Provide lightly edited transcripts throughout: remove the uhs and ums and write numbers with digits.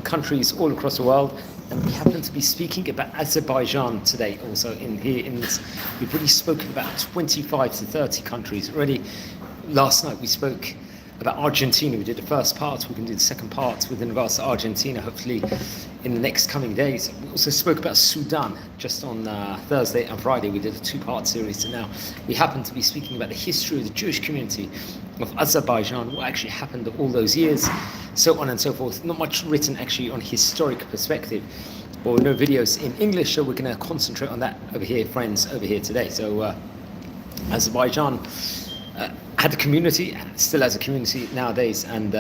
countries all across the world, and we happen to be speaking about Azerbaijan today. Also, we've already spoken about 25 to 30 countries already. Last night we spoke about Argentina. We did the first part. We can do the second part with regards to Argentina, hopefully in the next coming days. We also spoke about Sudan just on Thursday and Friday. We did a two-part series, and now we happen to be speaking about the history of the Jewish community of Azerbaijan, what actually happened all those years, so on and so forth. Not much written actually on historic perspective, or no videos in English, so we're going to concentrate on that over here, friends, over here today. So Azerbaijan had a community, still has a community nowadays, and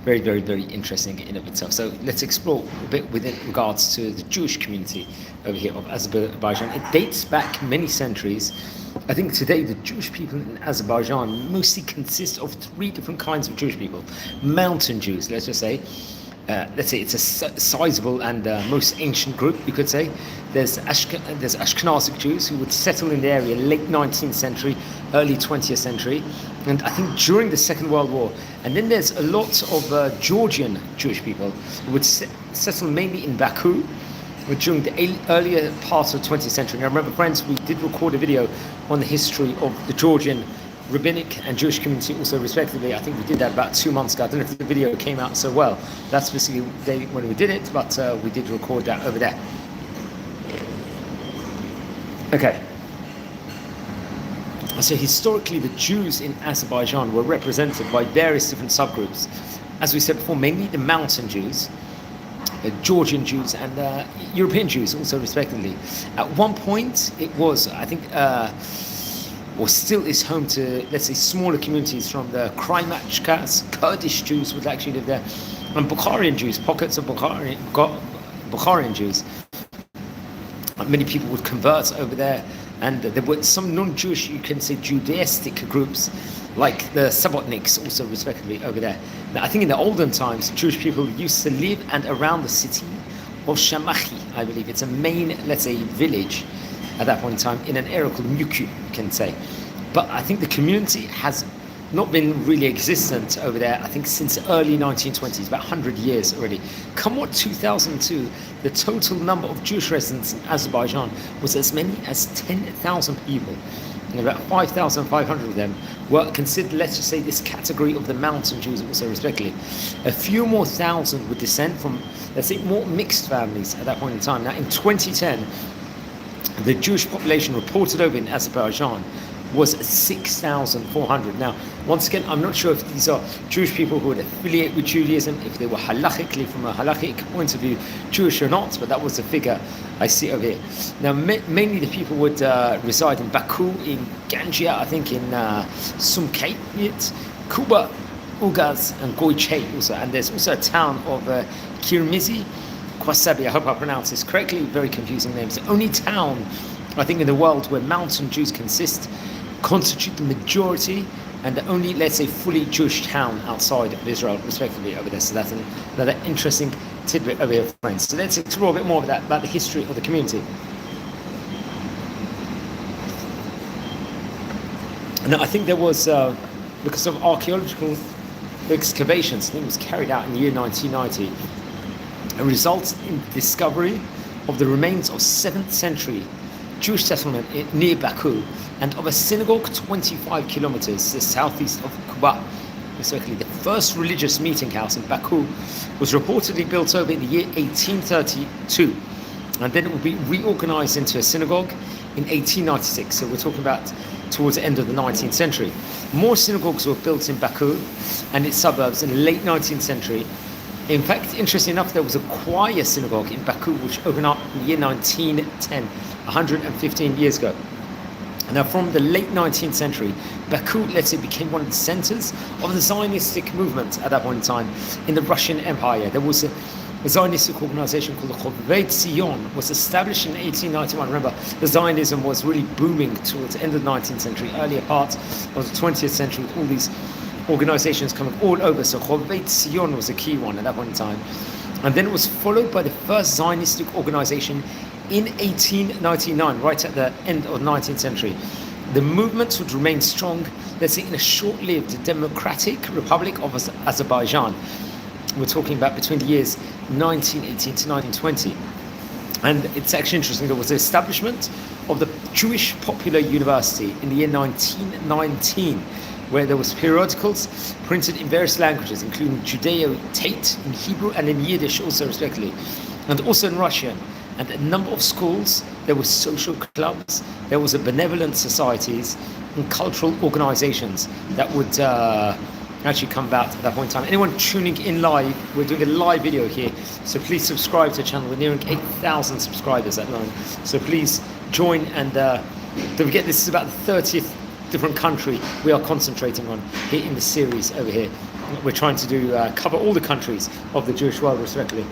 very, very, very interesting in of itself. So let's explore a bit with regards to the Jewish community over here of Azerbaijan. It dates back many centuries. I think today the Jewish people in Azerbaijan mostly consist of three different kinds of Jewish people. Mountain Jews, let's just say. It's a sizable and most ancient group, you could say. There's Ashkenazic Jews who would settle in the area late 19th century, early 20th century, and I think during the Second World War. And then there's a lot of Georgian Jewish people who would settle mainly in Baku during the earlier part of the 20th century. Now remember, friends, we did record a video on the history of the Georgian rabbinic and Jewish community also respectively. I think we did that about 2 months ago. I don't know if the video came out so well. That's basically the day when we did it, but we did record that over there. Okay. So historically the Jews in Azerbaijan were represented by various different subgroups. As we said before, mainly the Mountain Jews, Georgian Jews, and European Jews also respectively. At one point it was, I think, or still is home to, let's say, smaller communities from the Krymachkas. Kurdish Jews would actually live there, and Bukharian Jews, pockets of Bukharian Jews. Many people would convert over there, and there were some non-Jewish, you can say, Judaistic groups, like the Subotniks, also respectively over there. Now, I think in the olden times, Jewish people used to live and around the city of Shamachi, I believe. It's a main, let's say, village at that point in time, in an area called Muku, you can say. But I think the community has not been really existent over there, I think, since early 1920s, about 100 years already. Come what 2002, the total number of Jewish residents in Azerbaijan was as many as 10,000 people. And about 5,500 of them were considered, let's just say, this category of the Mountain Jews also respectively. A few more thousand would descend from, let's say, more mixed families at that point in time. Now in 2010, the Jewish population reported over in Azerbaijan was 6,400. Now, once again, I'm not sure if these are Jewish people who would affiliate with Judaism, if they were halachically, from a halachic point of view, Jewish or not, but that was the figure I see over here. Now, mainly the people would reside in Baku, in Ganjia, I think in Sumkayit, Kuba, Ugaz, and Goychay also. And there's also a town of Kirmizi, Kwasabi, I hope I pronounce this correctly, very confusing names. The only town, I think, in the world where Mountain Jews constitute the majority, and the only, let's say, fully Jewish town outside of Israel, respectively, over there. So that's another interesting tidbit over here, friends. So let's explore a bit more of that, about the history of the community. Now, I think there was, because of archaeological excavations, I think it was carried out in the year 1990, a result in the discovery of the remains of 7th century Jewish settlement near Baku, and of a synagogue 25 kilometers southeast of Kuba. Basically, the first religious meeting house in Baku was reportedly built over in the year 1832, and then it would be reorganized into a synagogue in 1896. So we're talking about towards the end of the 19th century. More synagogues were built in Baku and its suburbs in the late 19th century. In fact, interestingly enough, there was a choir synagogue in Baku which opened up in the year 1910, 115 years ago. Now, from the late 19th century, Baku, let's say, became one of the centers of the Zionistic movement at that point in time in the Russian Empire. There was a Zionistic organization called the Chovevei Tzion, was established in 1891. Remember, the Zionism was really booming towards the end of the 19th century, earlier part of the 20th century, with all these organizations coming all over. So Chovevei Tzion was a key one at that point in time. And then it was followed by the first Zionistic organization in 1899, right at the end of the 19th century. The movement would remain strong, let's say, in a short-lived Democratic Republic of Azerbaijan. We're talking about between the years 1918 to 1920. And it's actually interesting, there was the establishment of the Jewish Popular University in the year 1919, where there was periodicals printed in various languages, including Judeo-Tate in Hebrew and in Yiddish also respectively, and also in Russian. And a number of schools, there were social clubs, there was a benevolent societies and cultural organizations that would actually come about at that point in time. Anyone tuning in live, we're doing a live video here, so please subscribe to the channel. We're nearing 8,000 subscribers at the moment, so please join. And don't forget, this is about the 30th different country we are concentrating on here in the series over here. We're trying to do cover all the countries of the Jewish world respectively.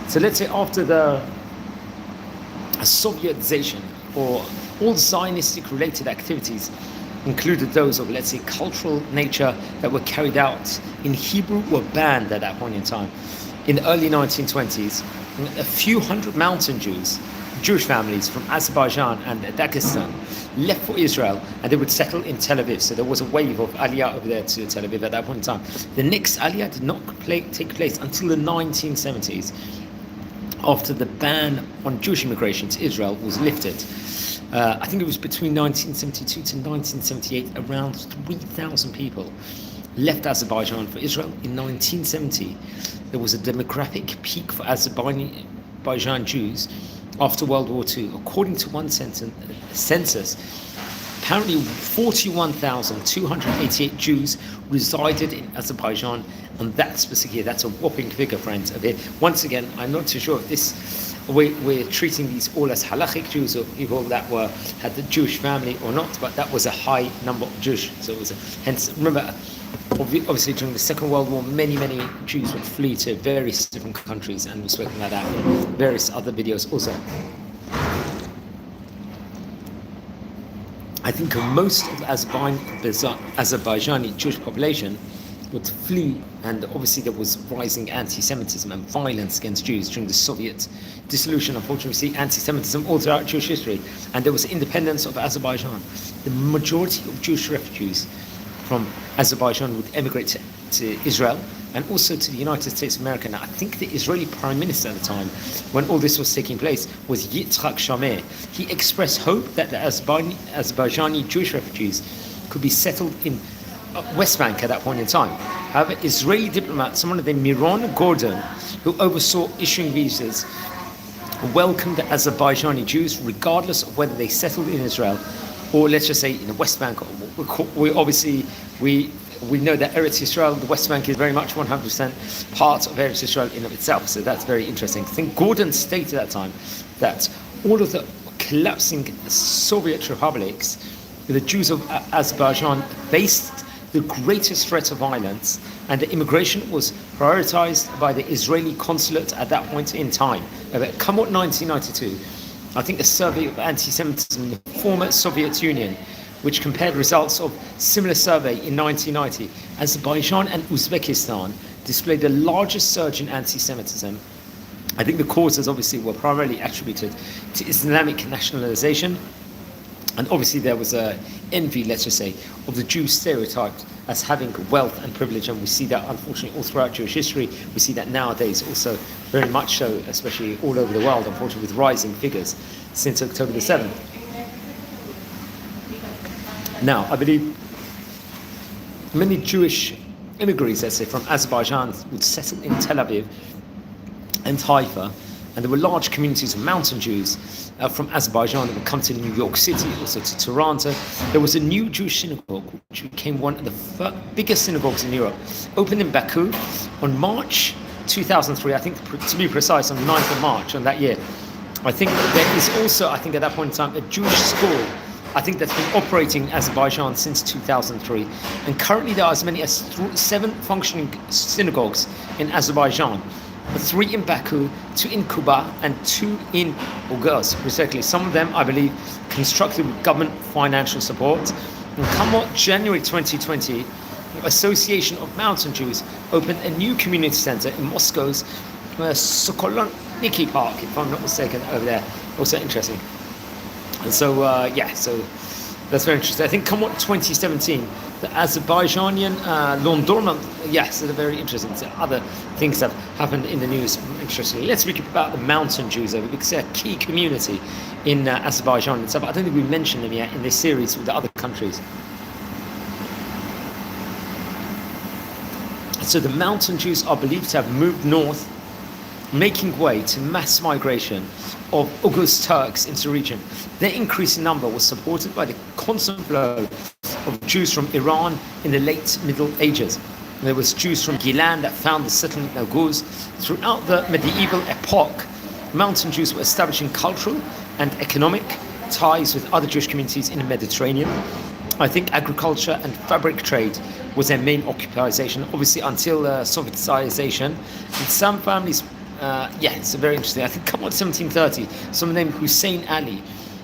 So let's say after the Sovietization, or all Zionistic related activities included those of, let's say, cultural nature that were carried out in Hebrew were banned at that point in time. In the early 1920s, a few hundred mountain Jews, Jewish families from Azerbaijan and Dagestan, left for Israel, and they would settle in Tel Aviv. So there was a wave of Aliyah over there to Tel Aviv at that point in time. The next Aliyah did not take place until the 1970s, after the ban on Jewish immigration to Israel was lifted. I think it was between 1972 to 1978, around 3,000 people left Azerbaijan for Israel. In 1970, there was a demographic peak for Azerbaijan Jews after World War II. According to one census, apparently 41,288 Jews resided in Azerbaijan on that specific year. That's a whopping figure, friends. Okay. Once again, I'm not too sure if we're treating these all as halachic Jews, or people that had the Jewish family or not, but that was a high number of Jews. So it was hence, remember, obviously during the Second World War, many Jews would flee to various different countries, and we've spoken about that in various other videos also. I think most of the Azerbaijani Jewish population would flee, and obviously there was rising anti-Semitism and violence against Jews during the Soviet dissolution. Unfortunately, we see anti-Semitism all throughout Jewish history, and there was independence of Azerbaijan. The majority of Jewish refugees from Azerbaijan would emigrate to Israel and also to the United States of America. Now, I think the Israeli Prime Minister at the time, when all this was taking place, was Yitzhak Shamir. He expressed hope that the Azerbaijani Jewish refugees could be settled in West Bank at that point in time. However, Israeli diplomat, someone named Miron Gordon, who oversaw issuing visas, welcomed the Azerbaijani Jews regardless of whether they settled in Israel or, let's just say, in the West Bank. We know that Eretz Yisrael, the West Bank, is very much 100% part of Eretz Yisrael in of itself. So that's very interesting. I think Gordon stated at that time that all of the collapsing Soviet republics, the Jews of Azerbaijan faced the greatest threat of violence, and the immigration was prioritized by the Israeli consulate at that point in time. Come what 1992, I think a survey of anti-Semitism in the former Soviet Union, which compared results of similar survey in 1990, Azerbaijan and Uzbekistan displayed the largest surge in anti-Semitism. I think the causes obviously were primarily attributed to Islamic nationalization, and obviously there was a envy, let's just say, of the Jews stereotyped as having wealth and privilege, and we see that unfortunately all throughout Jewish history. We see that nowadays also very much so, especially all over the world, unfortunately, with rising figures since October the 7th. Now, I believe many Jewish immigrants, let's say, from Azerbaijan would settle in Tel Aviv and Haifa, and there were large communities of mountain Jews from Azerbaijan that would come to New York City, also to Toronto. There was a new Jewish synagogue, which became one of the biggest synagogues in Europe, opened in Baku on March 2003, I think, to be precise, on the 9th of March on that year. I think there is also, I think at that point in time, a Jewish school, I think, that's been operating in Azerbaijan since 2003. And currently there are as many as 7 functioning synagogues in Azerbaijan. 3 in Baku, 2 in Kuba, and 2 in Oghuz, respectively. Some of them, I believe, constructed with government financial support. And come what January 2020, the Association of Mountain Jews opened a new community center in Moscow's Sokolniki Park, if I'm not mistaken, over there. Also interesting. And so, That's very interesting. I think come what 2017, the Azerbaijanian Londorman, yes, they're very interesting. So other things have happened in the news. Interestingly, let's speak about the mountain Jews over, because they're a key community in Azerbaijan and stuff. I don't think we mentioned them yet in this series with the other countries. So the mountain Jews are believed to have moved north, making way to mass migration of Uyghur Turks into the region. Their increasing number was supported by the constant flow of Jews from Iran in the late Middle Ages. There was Jews from Gilan that found the settlement in Uyghurs. Throughout the medieval epoch, mountain Jews were establishing cultural and economic ties with other Jewish communities in the Mediterranean. I think agriculture and fabric trade was their main occupation, obviously until Sovietization. And some families, it's very interesting. I think come on 1730, someone named Hussein Ali,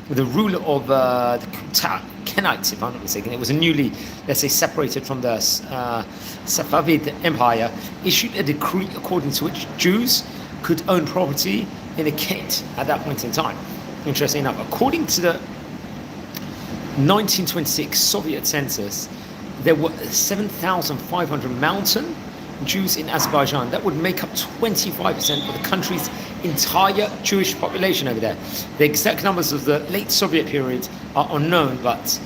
the ruler of the Kenites, if I'm not mistaken, it was a newly, let's say, separated from the Safavid Empire, issued a decree according to which Jews could own property in a Kent at that point in time. Interesting enough, according to the 1926 Soviet census, there were 7,500 mountain Jews in Azerbaijan. That would make up 25% of the country's entire Jewish population over there. The exact numbers of the late Soviet period are unknown, but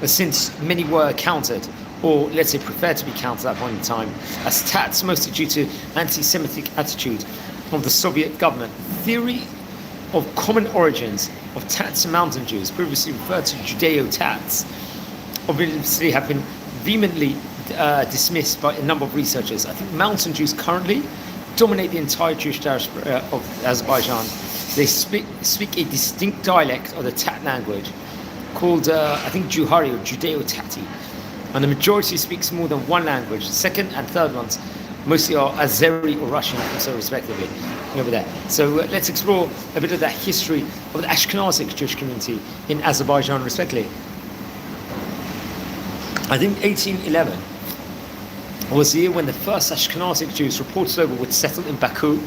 since many were counted, or let's say preferred to be counted at that point in time, as Tats, mostly due to anti-Semitic attitude of the Soviet government. Theory of common origins of Tats and mountain Jews, previously referred to Judeo-Tats, obviously have been vehemently dismissed by a number of researchers. I think mountain Jews currently dominate the entire Jewish diaspora of Azerbaijan. They speak a distinct dialect of the Tat language called, I think, Juhari or Judeo-Tati. And the majority speaks more than one language. The second and third ones mostly are Azeri or Russian, also respectively, over there. So let's explore a bit of that history of the Ashkenazic Jewish community in Azerbaijan, respectively. I think 1811 was the year when the first Ashkenazic Jews reported over would settle in Baku,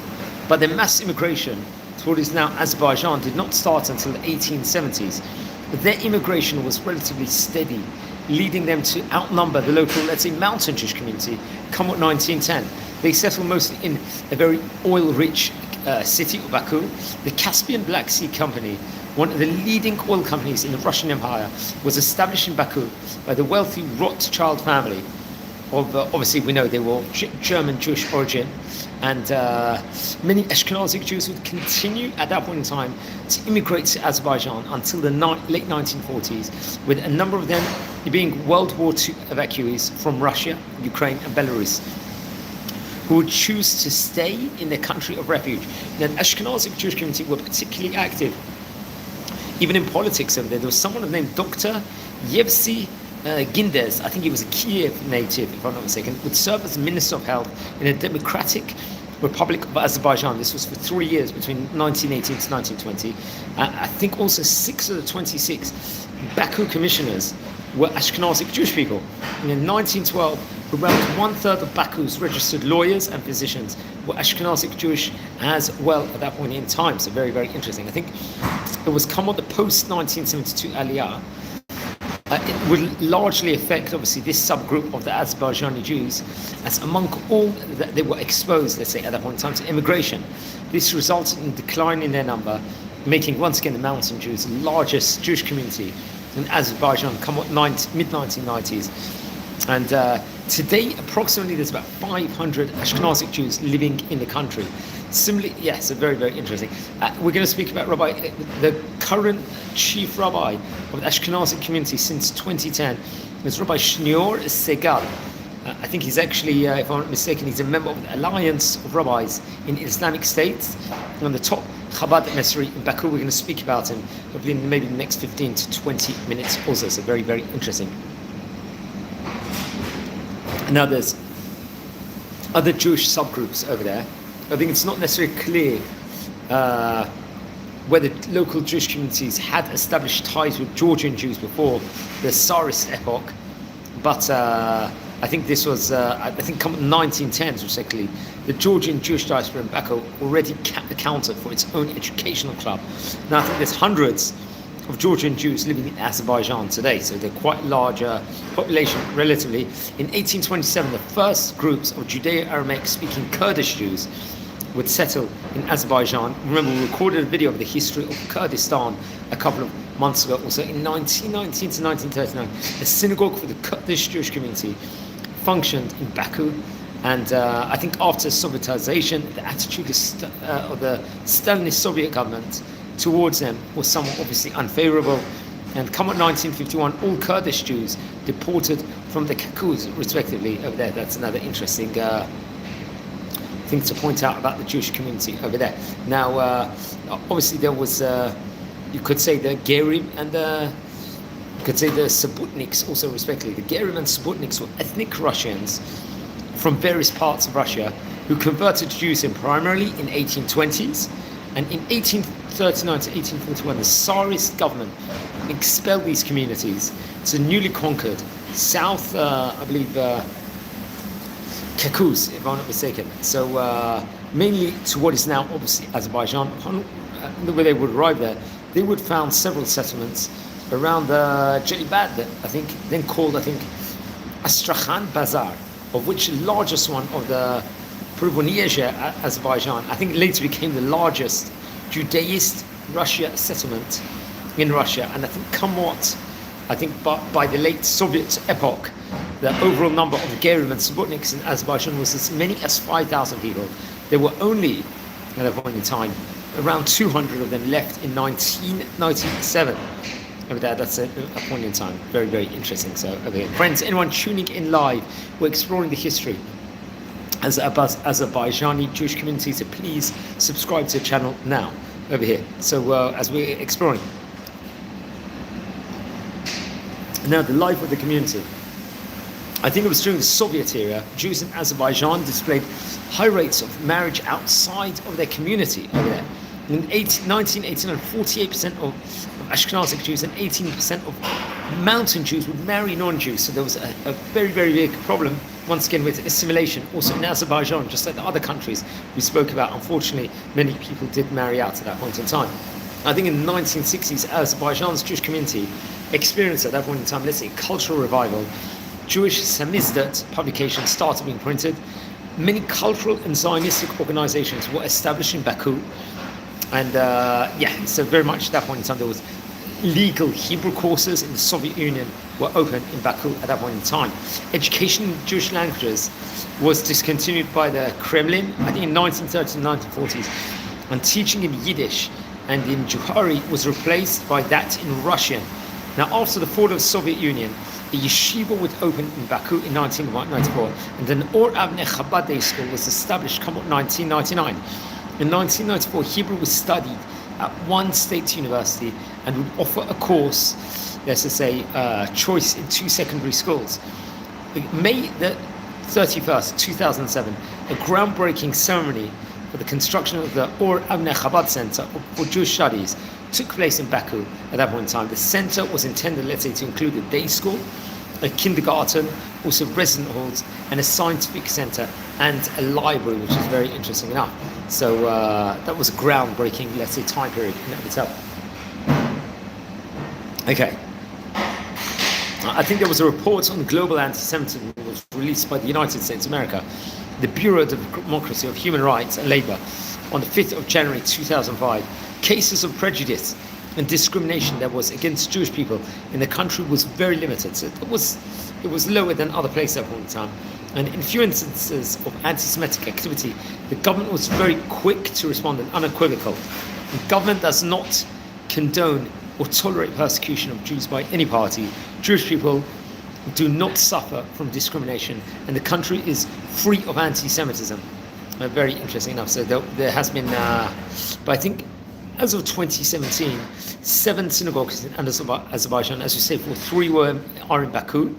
but their mass immigration to what is now Azerbaijan did not start until the 1870s. Their immigration was relatively steady, leading them to outnumber the local, let's say, mountain Jewish community come what 1910. They settled mostly in a very oil-rich city of Baku. The Caspian Black Sea Company, one of the leading oil companies in the Russian Empire, was established in Baku by the wealthy Rothschild family. Obviously, we know they were German Jewish origin, and many Ashkenazic Jews would continue at that point in time to immigrate to Azerbaijan until the late 1940s, with a number of them being World War II evacuees from Russia, Ukraine, and Belarus, who would choose to stay in their country of refuge. The Ashkenazic Jewish community were particularly active, even in politics over there. There was someone named Dr. Yevsey Gindes, I think he was a Kiev native, if I'm not mistaken, would serve as Minister of Health in a democratic Republic of Azerbaijan. This was for 3 years, between 1918 to 1920. I think also 6 of the 26 Baku commissioners were Ashkenazic Jewish people. And in 1912, around 1/3 of Baku's registered lawyers and physicians were Ashkenazic Jewish as well at that point in time. So very, very interesting. I think it was come on the post-1972 Aliyah. It would largely affect, obviously, this subgroup of the Azerbaijani Jews, as among all that they were exposed, let's say, at that point in time, to immigration. This resulted in a decline in their number, making, once again, the mountain Jews the largest Jewish community in Azerbaijan come mid-1990s. And today, approximately, there's about 500 Ashkenazic Jews living in the country. Similarly, yes, very, very interesting. We're going to speak about the current chief rabbi of the Ashkenazic community since 2010 is Rabbi Shneor Segal. I think he's actually, if I'm not mistaken, he's a member of the Alliance of Rabbis in Islamic States, on the top Chabad Mesri in Baku. We're going to speak about him hopefully in maybe the next 15 to 20 minutes also. So very, very interesting. Now there's other Jewish subgroups over there. I think it's not necessarily clear whether local Jewish communities had established ties with Georgian Jews before the Tsarist epoch, but I think this was, I think, come 1910s, particularly, the Georgian Jewish diaspora in Baku already accounted for its own educational club. Now I think there's hundreds of Georgian Jews living in Azerbaijan today, so they're quite larger population relatively. In 1827, the first groups of Judeo-Aramaic speaking Kurdish Jews would settle in Azerbaijan. Remember, we recorded a video of the history of Kurdistan a couple of months ago. Also, in 1919 to 1939, a synagogue for the Kurdish Jewish community functioned in Baku. And I think after Sovietization, the attitude of the Stalinist Soviet government towards them was somewhat obviously unfavorable. And come on 1951, all Kurdish Jews deported from the Kakuz, respectively, over there. That's another interesting thing to point out about the Jewish community over there. Now, obviously, there was, you could say, the Gerim and the Subotniks, also respectively. The Gerim and Subotniks were ethnic Russians from various parts of Russia who converted to Judaism primarily in 1820s, and in 1839 to 1841 the Tsarist government expelled these communities to newly conquered South, I believe, Kakuz, if I'm not mistaken. So mainly to what is now obviously Azerbaijan. Where they would arrive there, they would found several settlements around Jelibad, I think, then called, Astrakhan Bazar, of which the largest one of the Provoniesia, Azerbaijan, I think later became the largest Judaist Russia settlement in Russia. And I think by the late Soviet epoch, the overall number of Gerim and Subotniks in Azerbaijan was as many as 5,000 people. There were only, at that point in time, around 200 of them left in 1997. Over there, that's a point in time. Very, very interesting. So, over here, friends, anyone tuning in live, we're exploring the history as Azerbaijani Jewish community. So please subscribe to the channel now. Over here. So as we're exploring now the life of the community, I think it was during the Soviet era, Jews in Azerbaijan displayed high rates of marriage outside of their community over there. In 1989, 48% of Ashkenazic Jews and 18% of Mountain Jews would marry non-Jews. So there was a very, very big problem, once again, with assimilation. Also in Azerbaijan, just like the other countries we spoke about, unfortunately, many people did marry out at that point in time. I think in the 1960s, Azerbaijan's Jewish community experienced at that point in time, let's say, cultural revival. Jewish Samizdat publications started being printed. Many cultural and Zionistic organizations were established in Baku. And so very much at that point in time, there was legal Hebrew courses in the Soviet Union were open in Baku at that point in time. Education in Jewish languages was discontinued by the Kremlin, I think in 1930s and 1940s, and teaching in Yiddish and in Juhari was replaced by that in Russian. Now, after the fall of the Soviet Union, a yeshiva would open in Baku in 1994, and an Or Avnei Chabad Day school was established come 1999. In 1994, Hebrew was studied at one state university and would offer a course, let's just say, choice in two secondary schools. May the 31st, 2007, a groundbreaking ceremony for the construction of the Or Avnei Chabad Center for Jewish Studies took place in Baku at that point in time. The center was intended, let's say, to include a day school, a kindergarten, also resident halls, and a scientific center, and a library, which is very interesting enough. So that was a groundbreaking, let's say, time period in and of itself. Okay. I think there was a report on global anti-Semitism that was released by the United States of America, the Bureau of Democracy of Human Rights and Labor, on the 5th of January 2005. Cases of prejudice and discrimination that was against Jewish people in the country was very limited. So it was lower than other places at that point in time. And in few instances of anti-Semitic activity, the government was very quick to respond and unequivocal. The government does not condone or tolerate persecution of Jews by any party. Jewish people do not suffer from discrimination, and the country is free of anti-Semitism. Very interesting enough. So there has been, but I think as of 2017, 7 synagogues in Azerbaijan, as you say, 3 are in Baku,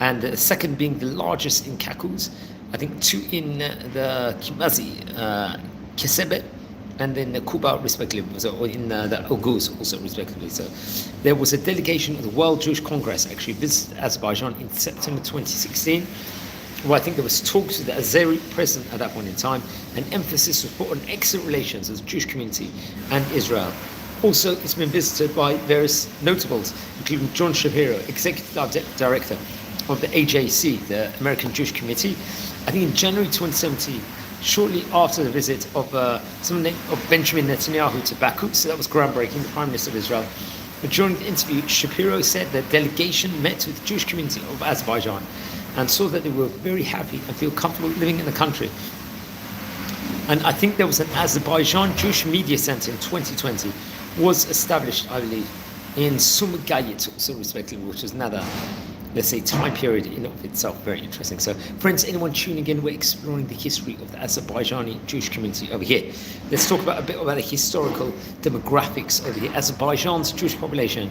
and the second being the largest in Kakuz. I think 2 in the Kimazi, Kesebet, and then the Kuba, respectively, so in the Oguz, also respectively. So there was a delegation of the World Jewish Congress actually visited Azerbaijan in September 2016. Well, I think there was talks with the Azeri president at that point in time, and emphasis was put on excellent relations as a Jewish community and Israel. Also, it's been visited by various notables, including John Shapiro, Executive Director of the AJC, the American Jewish Committee. I think in January 2017, shortly after the visit of Benjamin Netanyahu to Baku, so that was groundbreaking, the Prime Minister of Israel. But during the interview, Shapiro said the delegation met with the Jewish community of Azerbaijan and saw that they were very happy and feel comfortable living in the country. And I think there was an Azerbaijan Jewish Media Center in 2020, was established, I believe, in Sumgayit, also respectively, which is another, let's say, time period in of itself. Very interesting. So, friends, anyone tuning in, we're exploring the history of the Azerbaijani Jewish community over here. Let's talk about a bit about the historical demographics over here. Azerbaijan's Jewish population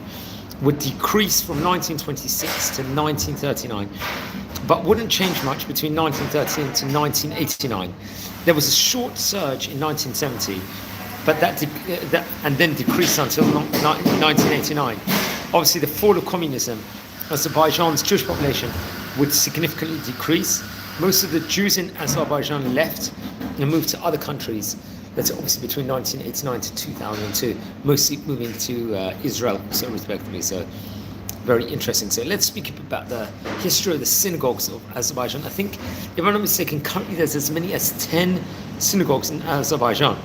would decrease from 1926 to 1939, but wouldn't change much between 1913 to 1989. There was a short surge in 1970, but that and then decreased until 1989. Obviously, the fall of communism, Azerbaijan's Jewish population would significantly decrease. Most of the Jews in Azerbaijan left and moved to other countries. That's obviously between 1989 to 2002, mostly moving to Israel, so respectively. So very interesting. So let's speak about the history of the synagogues of Azerbaijan. I think, if I'm not mistaken, currently there's as many as 10 synagogues in Azerbaijan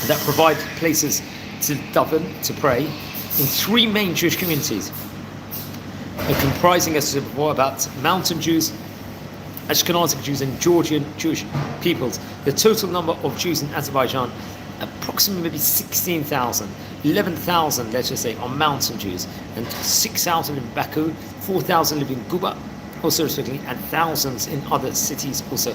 that provide places to daven, to pray, in 3 main Jewish communities, comprising, as I said before, about Mountain Jews, Ashkenazic Jews and Georgian Jewish peoples. The total number of Jews in Azerbaijan, approximately maybe 16,000, 11,000, let's just say, are Mountain Jews, and 6,000 in Baku, 4,000 live in Guba, also respectively, and thousands in other cities also.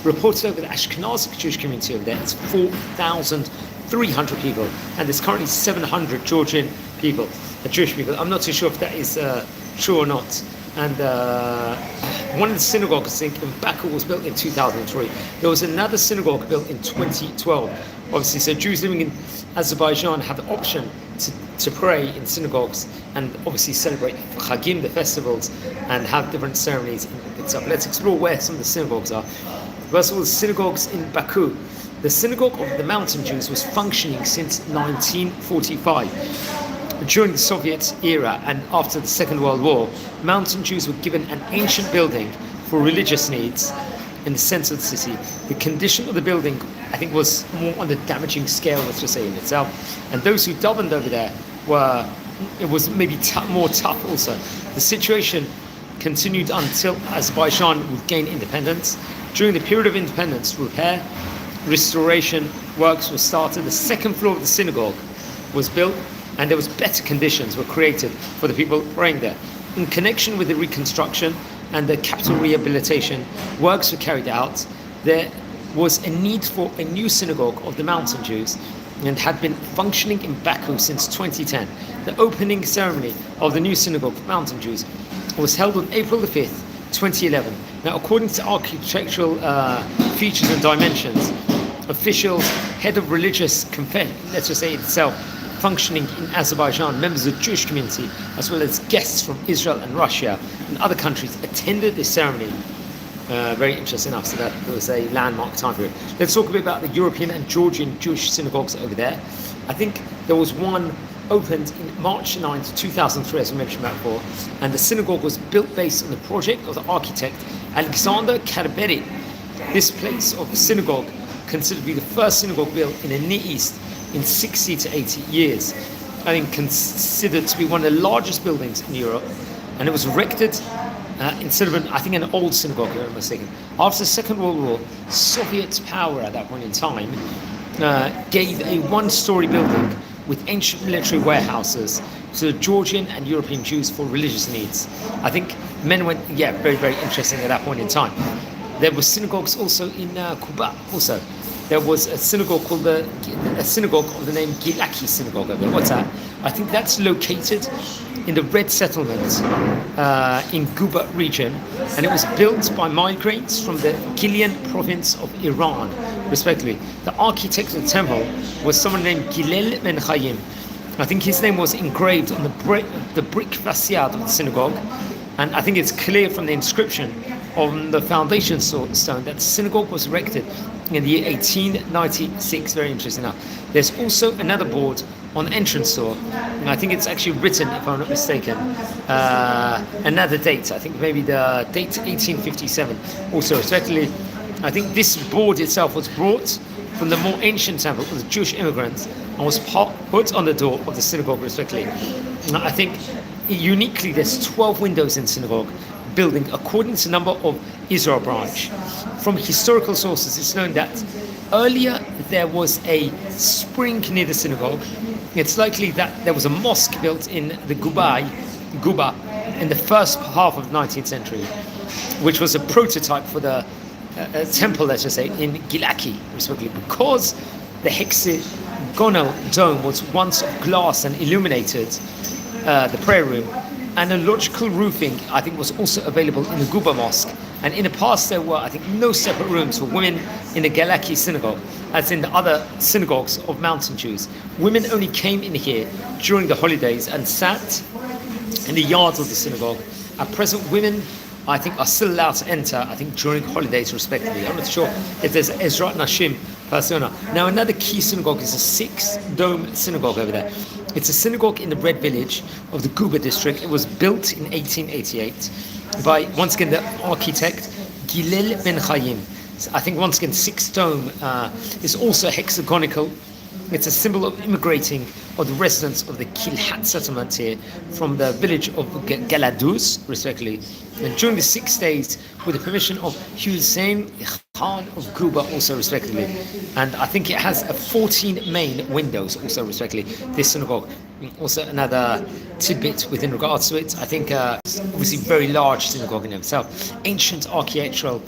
Reported over the Ashkenazic Jewish community over there is 4,300 people, and there's currently 700 Georgian people, Jewish people. I'm not too sure if that is true or not. And one of the synagogues, I think, in Baku was built in 2003. There was another synagogue built in 2012. Obviously, so Jews living in Azerbaijan have the option to pray in synagogues and obviously celebrate Chagim, the festivals, and have different ceremonies in itself. Let's explore where some of the synagogues are. First of all, the synagogues in Baku. The synagogue of the Mountain Jews was functioning since 1945. During the Soviet era and after the Second World War, Mountain Jews were given an ancient building for religious needs in the centre of the city. The condition of the building, I think, was more on the damaging scale, let's just say, in itself. And those who davened over there it was maybe more tough also. The situation continued until Azerbaijan would gain independence. During the period of independence, repair, restoration works were started. The second floor of the synagogue was built, and there was better conditions were created for the people praying there. In connection with the reconstruction and the capital rehabilitation works were carried out, there was a need for a new synagogue of the Mountain Jews, and had been functioning in Baku since 2010. The opening ceremony of the new synagogue of Mountain Jews was held on April the 5th, 2011. Now, according to architectural features and dimensions, officials, head of religious confession, let's just say itself, functioning in Azerbaijan, members of the Jewish community, as well as guests from Israel and Russia and other countries attended this ceremony. Very interesting enough, so that was a landmark time period. Let's talk a bit about the European and Georgian Jewish synagogues over there. I think there was one opened in March 9, 2003, as we mentioned about before, and the synagogue was built based on the project of the architect Alexander Karberi. This place of the synagogue considered to be the first synagogue built in the Near East in 60 to 80 years. I think considered to be one of the largest buildings in Europe, and it was erected instead of an old synagogue, if I'm not mistaken. After the Second World War, Soviet power at that point in time gave a one-story building with ancient military warehouses to the Georgian and European Jews for religious needs. I think men went, very, very interesting at that point in time. There were synagogues also in Kuba also. There was a synagogue called a synagogue of the name Gilaki Synagogue. What's that? I think that's located in the Red Settlement in Guba region, and it was built by migrants from the Gilyan province of Iran, respectively. The architect of the temple was someone named Gilel Ben Chaim. I think his name was engraved on the brick facade of the synagogue, and I think it's clear from the inscription on the foundation stone that the synagogue was erected in the year 1896. Very interesting enough. There's also another board on the entrance door. And I think it's actually written, if I'm not mistaken, another date. I think maybe the date 1857. Also, respectively, I think this board itself was brought from the more ancient temple of the Jewish immigrants and was put on the door of the synagogue, respectively. And I think uniquely there's 12 windows in the synagogue building according to the number of Israel branch. From historical sources, it's known that earlier there was a spring near the synagogue. It's likely that there was a mosque built in the Guba in the first half of the 19th century, which was a prototype for the temple, let's just say, in Gilaki, respectively, because the hexagonal dome was once of glass and illuminated the prayer room. Analogical roofing, I think, was also available in the Guba Mosque. And in the past, there were, I think, no separate rooms for women in the Galaki synagogue, as in the other synagogues of mountain Jews. Women only came in here during the holidays and sat in the yard of the synagogue. At present, women, I think, are still allowed to enter, I think, during holidays, respectively. I'm not sure if there's Ezrat Nashim persona. Now, another key synagogue is a six-dome synagogue over there. It's a synagogue in the Red Village of the Guba district. It was built in 1888 by, once again, the architect Gilel Ben Chaim. So I think, once again, six-dome is also hexagonal. It's a symbol of immigrating of the residents of the Kilhat settlement here from the village of Galaduz, respectively. And during the 6 days, with the permission of Hussein Khan of Guba, also respectively. And I think it has 14 main windows, also respectively, this synagogue. Also another tidbit within regards to it, I think it's obviously very large synagogue in itself. Ancient architectural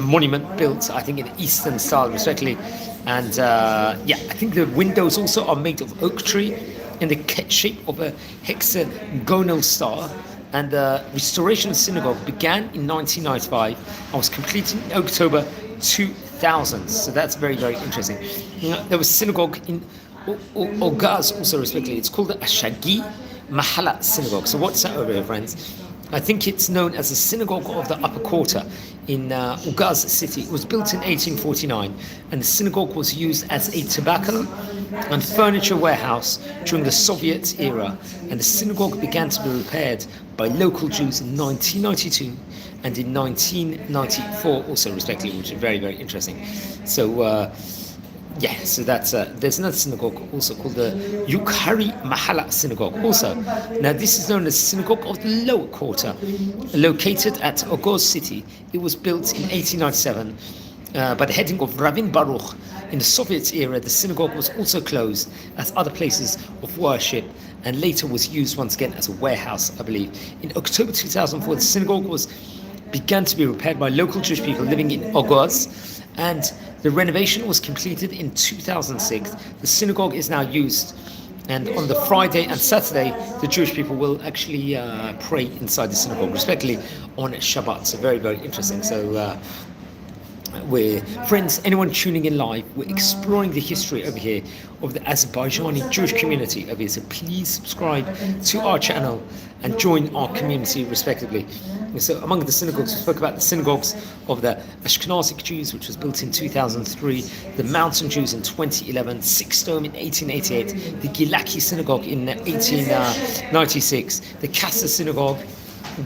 monument built, I think, in the Eastern style, respectively. And I think the windows also are made of oak tree in the shape of a hexagonal star. And the restoration of the synagogue began in 1995 and was completed in October 2000. So that's very, very interesting. There was a synagogue in Ogaz also, respectively. It's called the Ashagi Mahala Synagogue. So what's that over here, friends? I think it's known as the Synagogue of the Upper Quarter in Ogaz city. It was built in 1849, and the synagogue was used as a tobacco and furniture warehouse during the Soviet era. And the synagogue began to be repaired by local Jews in 1992 and in 1994 also, respectively, which is very, very interesting. So, so that's there's another synagogue also called the Yukhari Mahala Synagogue also. Now this is known as the Synagogue of the Lower Quarter, located at Ogoz city. It was built in 1897 by the heading of Ravin Baruch. In the Soviet era, the synagogue was also closed as other places of worship and later was used once again as a warehouse, I believe. In October 2004, the synagogue began to be repaired by local Jewish people living in Ogoz, and the renovation was completed in 2006. The synagogue is now used, and on the Friday and Saturday, the Jewish people will actually pray inside the synagogue, respectively, on Shabbat. So very, very interesting. So we're friends, anyone tuning in live, we're exploring the history over here of the Azerbaijani Jewish community over here. So please subscribe to our channel and join our community respectively. So among the synagogues, we spoke about the synagogues of the Ashkenazic Jews, which was built in 2003, the Mountain Jews in 2011, Six Dome in 1888, the Gilaki Synagogue in 1896, the Kassa Synagogue,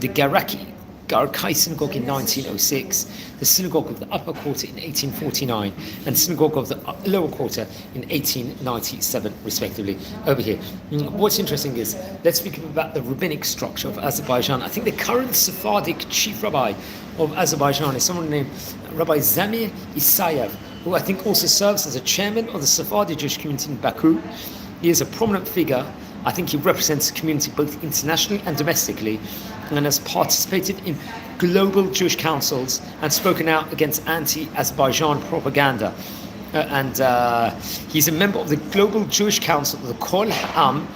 the Garakai Synagogue in 1906, the Synagogue of the Upper Quarter in 1849, and the Synagogue of the Lower Quarter in 1897, respectively, over here. What's interesting is, let's speak about the rabbinic structure of Azerbaijan. I think the current Sephardic chief rabbi of Azerbaijan is someone named Rabbi Zamir Isayev, who I think also serves as a chairman of the Sephardi Jewish community in Baku. He is a prominent figure. I think he represents the community both internationally and domestically, and has participated in global Jewish councils and spoken out against anti-Azerbaijan propaganda. He's a member of the Global Jewish Council of the Kol Ha'am,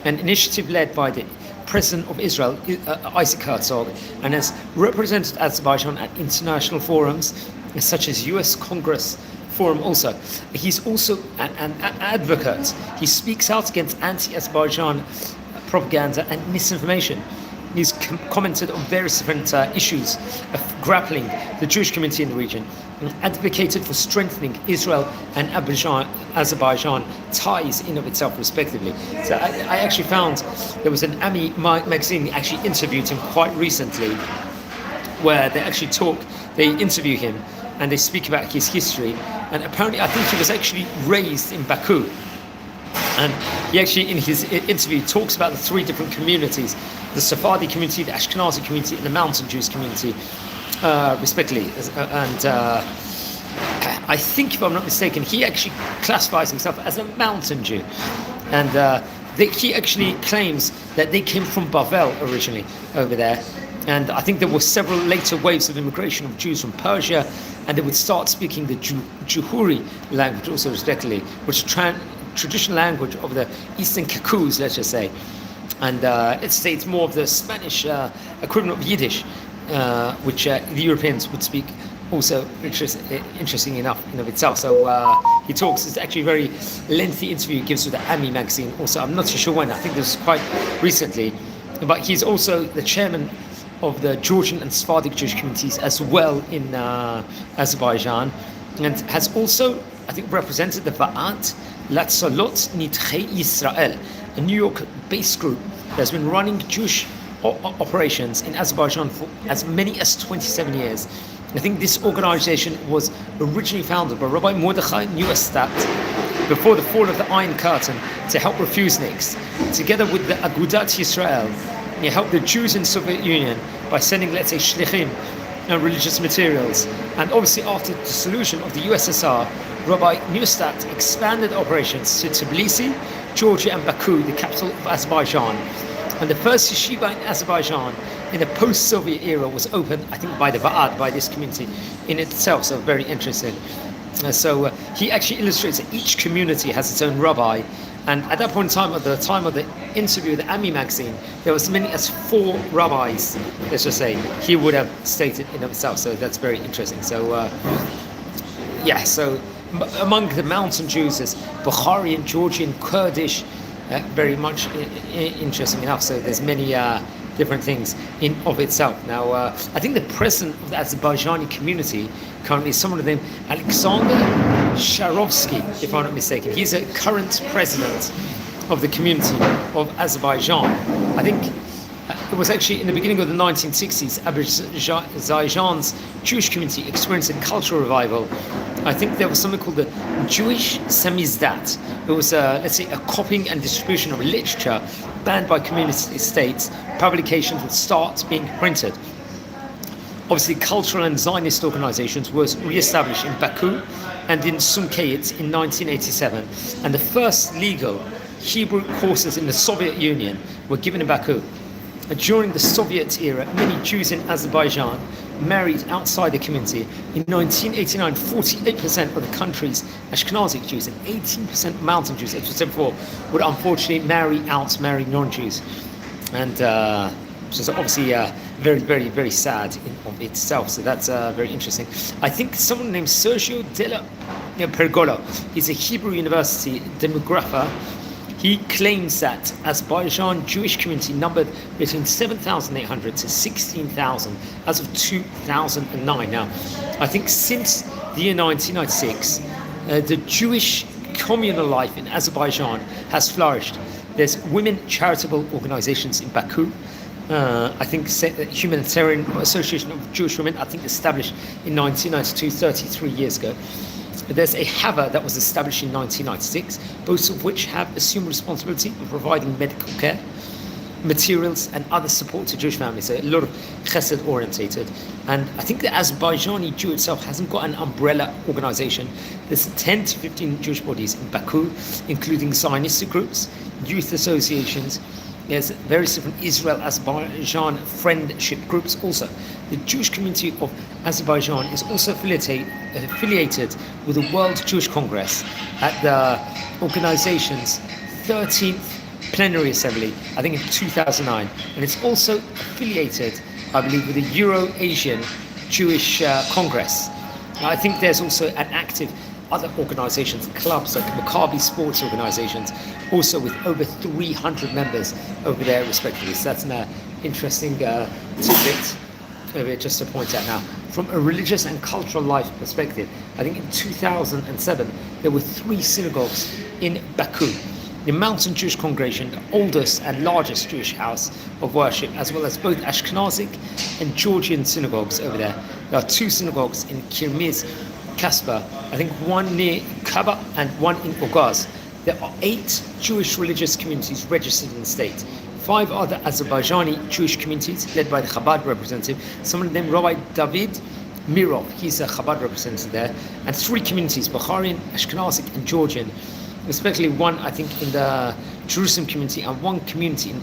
an initiative led by the President of Israel, Isaac Herzog, and has represented Azerbaijan at international forums such as US Congress Forum also. He's also an advocate. He speaks out against anti-Azerbaijan propaganda and misinformation. He's commented on various different issues of grappling the Jewish community in the region, and advocated for strengthening Israel and Azerbaijan ties in of itself, respectively. So I actually found there was an Ami magazine actually interviewed him quite recently, where they interview him and they speak about his history. And apparently, I think he was actually raised in Baku. And he actually, in his interview, talks about the three different communities: the Sephardi community, the Ashkenazi community, and the Mountain Jews community, respectively. And I think, if I'm not mistaken, he actually classifies himself as a Mountain Jew. And he actually claims that they came from Bavel originally over there. And I think there were several later waves of immigration of Jews from Persia, and they would start speaking the Juhuri language also, respectively, which is traditional language of the Eastern Caucasus, let's just say. And it's more of the Spanish equivalent of Yiddish, which the Europeans would speak also, interesting enough in of itself. So he talks, it's actually a very lengthy interview he gives with the Ami magazine also. I'm not too sure when, I think this was quite recently. But he's also the chairman of the Georgian and Sephardic Jewish communities as well in Azerbaijan, and has also, I think, represented the Va'at Latzalot Nidchei Yisrael, a New York-based group that's been running Jewish operations in Azerbaijan for as many as 27 years. I think this organization was originally founded by Rabbi Mordechai Neustadt before the fall of the Iron Curtain to help refuseniks, together with the Agudat Yisrael. He helped the Jews in the Soviet Union by sending, let's say, shlichim and religious materials. And obviously, after the dissolution of the USSR, Rabbi Neustadt expanded operations to Tbilisi, Georgia, and Baku, the capital of Azerbaijan. And the first yeshiva in Azerbaijan in the post-Soviet era was opened, I think, by the Va'ad, by this community in itself. So very interesting. So he actually illustrates that each community has its own rabbi. And at that point in time, at the time of the interview with the Ami magazine, there was as many as 4 rabbis, let's just say, he would have stated in himself. So that's very interesting. So, so among the Mountain Jews, there's Bukharian, Georgian, Kurdish, very much interesting enough. So there's many different things in of itself. Now, I think the president of the Azerbaijani community currently is someone named Alexander Sharovsky, if I'm not mistaken. He's a current president of the community of Azerbaijan. I think it was actually in the beginning of the 1960s, Azerbaijan's Jewish community experienced a cultural revival. I think there was something called the Jewish Samizdat. It was, let's say, a copying and distribution of literature banned by communist states. Publications would start being printed. Obviously, cultural and Zionist organizations were re-established in Baku and in Sumkayit in 1987. And the first legal Hebrew courses in the Soviet Union were given in Baku. During the Soviet era, many Jews in Azerbaijan married outside the community. In 1989, 48% of the country's Ashkenazi Jews and 18% Mountain Jews, as I said before, would unfortunately marry non-Jews. And so obviously very, very, very sad in of itself. So that's very interesting. I think someone named Sergio Della Pergola, he's a Hebrew University demographer. He claims that Azerbaijan Jewish community numbered between 7,800 to 16,000 as of 2009. Now, I think since the year 1996, the Jewish communal life in Azerbaijan has flourished. There's women charitable organizations in Baku. I think Humanitarian Association of Jewish Women, I think established in 1992, 33 years ago. There's a Hava that was established in 1996, both of which have assumed responsibility for providing medical care, materials, and other support to Jewish families. So a lot of chesed orientated. And I think the Azerbaijani Jew itself hasn't got an umbrella organization. There's 10 to 15 Jewish bodies in Baku, including Zionistic groups, youth associations. There's various different Israel-Azerbaijan friendship groups also. The Jewish community of Azerbaijan is also affiliated with the World Jewish Congress at the organization's 13th plenary assembly, I think in 2009. And it's also affiliated, I believe, with the Euro-Asian Jewish Congress. Now, I think there's also an active other organizations, clubs like Maccabi sports organizations, also with over 300 members over there respectively. So that's interesting tidbit of it just to point out now. From a religious and cultural life perspective, I think in 2007 there were 3 synagogues in Baku. The Mountain Jewish Congregation, the oldest and largest Jewish house of worship, as well as both Ashkenazic and Georgian synagogues over there. There are 2 synagogues in Kirmiz, Kasbah, I think one near Kaba and one in Ogaz. There are 8 Jewish religious communities registered in the state. 5 are the Azerbaijani Jewish communities led by the Chabad representative, some of them Rabbi David Mirov, he's a Chabad representative there, and 3 communities, Bukharian, Ashkenazic and Georgian, especially one I think in the Jerusalem community and one community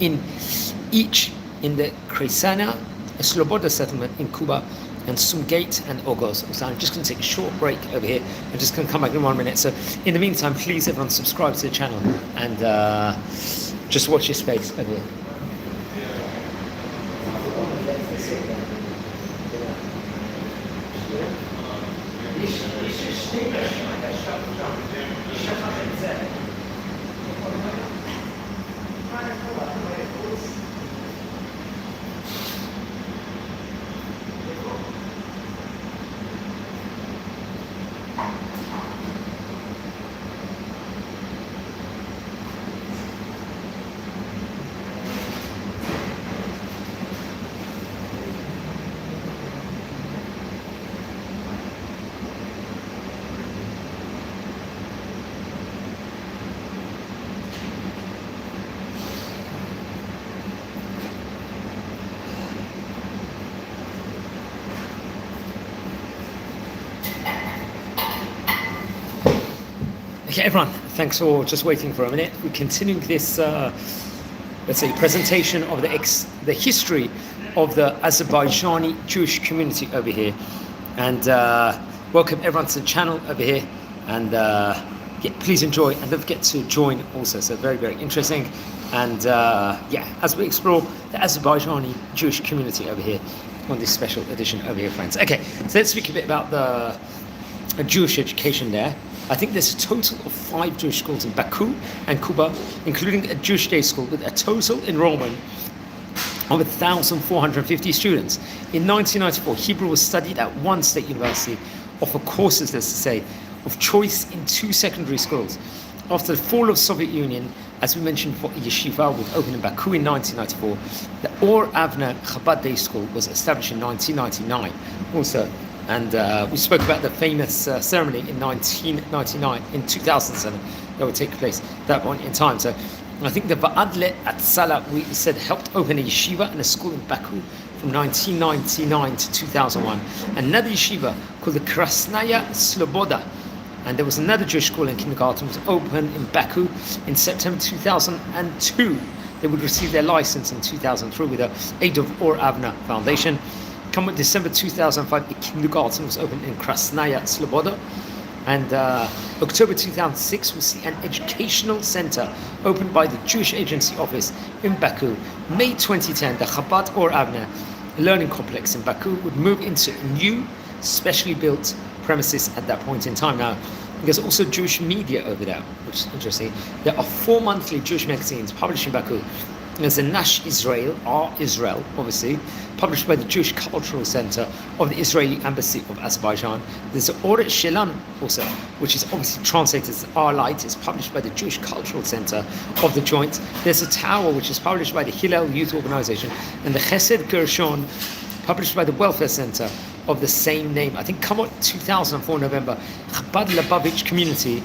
in each in the Kresana, a Sloboda settlement in Kuba, and Sumgate and Ogos. So I'm just going to take a short break over here. I'm just going to come back in 1 minute. So in the meantime, please everyone subscribe to the channel and just watch your space over here. Okay, everyone, thanks for just waiting for a minute. We're continuing this, let's say, presentation of the history of the Azerbaijani Jewish community over here. And welcome everyone to the channel over here. And yeah, please enjoy and don't forget to join also. So very, very interesting. And yeah, as we explore the Azerbaijani Jewish community over here on this special edition over here, friends. Okay, so let's speak a bit about the Jewish education there. I think there's a total of 5 Jewish schools in Baku and Kuba, including a Jewish day school with a total enrollment of 1,450 students. In 1994, Hebrew was studied at one state university, offer courses, let's say, of choice in 2 secondary schools. After the fall of Soviet Union, as we mentioned, for yeshiva was opened in Baku in 1994. The Or Avner Chabad Day School was established in 1999 also. And we spoke about the famous ceremony in 1999, in 2007, that would take place at that point in time. So I think the Va'adle Atzala, we said, helped open a yeshiva and a school in Baku from 1999 to 2001. Another yeshiva called the Krasnaya Sloboda. And there was another Jewish school and kindergarten was opened in Baku in September 2002. They would receive their license in 2003 with the aid of Or Avner Foundation. Come with December 2005, a kindergarten was opened in Krasnaya Sloboda. And October 2006, we'll see an educational center opened by the Jewish Agency Office in Baku. May 2010, the Chabad Or Avner Learning Complex in Baku would move into a new, specially built premises at that point in time. Now, there's also Jewish media over there, which is interesting. There are 4 monthly Jewish magazines published in Baku. There's a Nash Israel, Our Israel, obviously, published by the Jewish Cultural Center of the Israeli Embassy of Azerbaijan. There's the Or Shelan also, which is obviously translated as Our Light, is published by the Jewish Cultural Center of the Joint. There's a Tower, which is published by the Hillel Youth Organization, and the Chesed Gershon, published by the Welfare Center of the same name. I think come on 2004 November, Chabad Lubavitch community